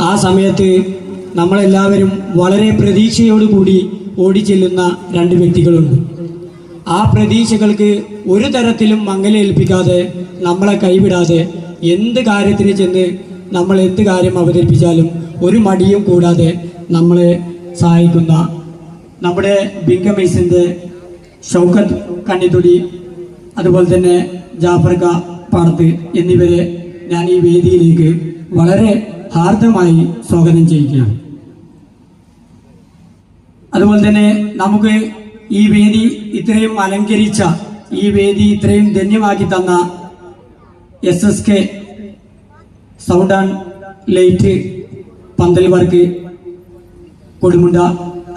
ആ സമയത്ത് നമ്മളെല്ലാവരും വളരെ പ്രതീക്ഷയോടുകൂടി ഓടിച്ചെല്ലുന്ന രണ്ട് വ്യക്തികളുണ്ട്. ആ പ്രതീക്ഷകൾക്ക് ഒരു തരത്തിലും മങ്ങലേൽപ്പിക്കാതെ നമ്മളെ കൈവിടാതെ എന്ത് കാര്യത്തിന് ചെന്ന് നമ്മൾ എന്ത് കാര്യം അവതരിപ്പിച്ചാലും ഒരു മടിയും കൂടാതെ നമ്മളെ സഹായിക്കുന്ന നമ്മുടെ ബിങ്കമൈസിൻ്റെ ഷൗക്കത്ത് കണ്ണിത്തൊടി, അതുപോലെ തന്നെ ജാഫർക്ക പാടത്ത് എന്നിവരെ ഞാൻ ഈ വേദിയിലേക്ക് വളരെ ഹാർദമായി സ്വാഗതം ചെയ്യുകയാണ്. അതുപോലെ തന്നെ നമുക്ക് ഈ വേദി ഇത്രയും അലങ്കരിച്ച, ഈ വേദി ഇത്രയും ധന്യമാക്കി തന്ന SSK സൗണ്ട് ആൻഡ് ലൈറ്റ് പന്തൽ വർക്ക് കൊടുമുണ്ട,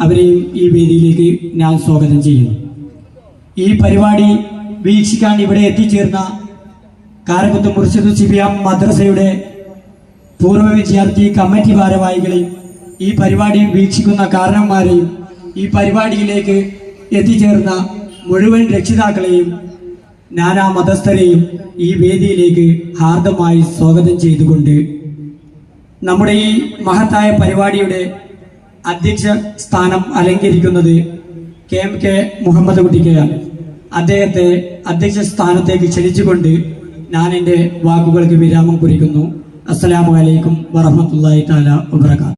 അവരെയും ഈ വേദിയിലേക്ക് ഞാൻ സ്വാഗതം ചെയ്യുന്നു. ഈ പരിപാടി വീക്ഷിക്കാൻ ഇവിടെ എത്തിച്ചേർന്ന കാരക്കുത്ത് മുർഷിദ് സിബിയാം മദ്രസയുടെ പൂർവ്വ വിദ്യാർത്ഥി കമ്മിറ്റി ഭാരവാഹികളെയും ഈ പരിപാടി വീക്ഷിക്കുന്ന കാരണന്മാരെയും ഈ പരിപാടിയിലേക്ക് എത്തിച്ചേർന്ന മുഴുവൻ രക്ഷിതാക്കളെയും നാനാ മതസ്ഥരെയും ഈ വേദിയിലേക്ക് ഹാർദമായി സ്വാഗതം ചെയ്തുകൊണ്ട് നമ്മുടെ ഈ മഹത്തായ പരിപാടിയുടെ അധ്യക്ഷ സ്ഥാനം അലങ്കരിക്കുന്നത് KMK മുഹമ്മദ് കുട്ടിക്കയാണ്. അദ്ദേഹത്തെ അധ്യക്ഷ സ്ഥാനത്തേക്ക് ക്ഷണിച്ചുകൊണ്ട് ഞാൻ എൻ്റെ വാക്കുകൾക്ക് വിരാമം കുറിക്കുന്നു. അസ്സലാമു അലൈക്കും വറഹ്മത്തുള്ളാഹി തആല വബറകാതുഹു.